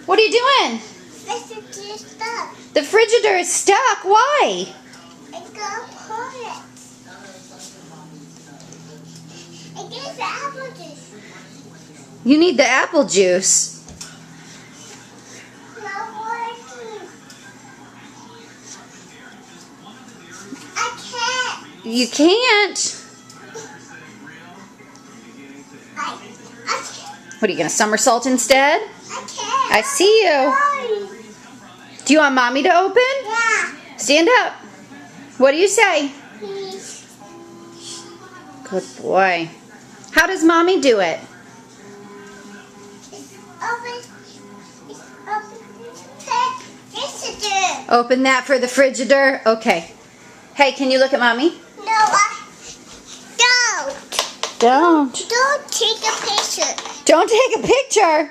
What are you doing? It's stuck. The Frigidaire is stuck. Why? I gotta pull it. I get the apple juice. You need the apple juice. Not working. I can't. You can't. I can't. What are you going to somersault instead? I can't. I see you. Sorry. Do you want Mommy to open? Yeah. Stand up. What do you say? Please. Good boy. How does Mommy do it? It's open. It's open. Yes, it is. Open that for the Frigidaire? Okay. Hey, can you look at Mommy? No, I don't. Don't. Don't take a picture. Don't take a picture.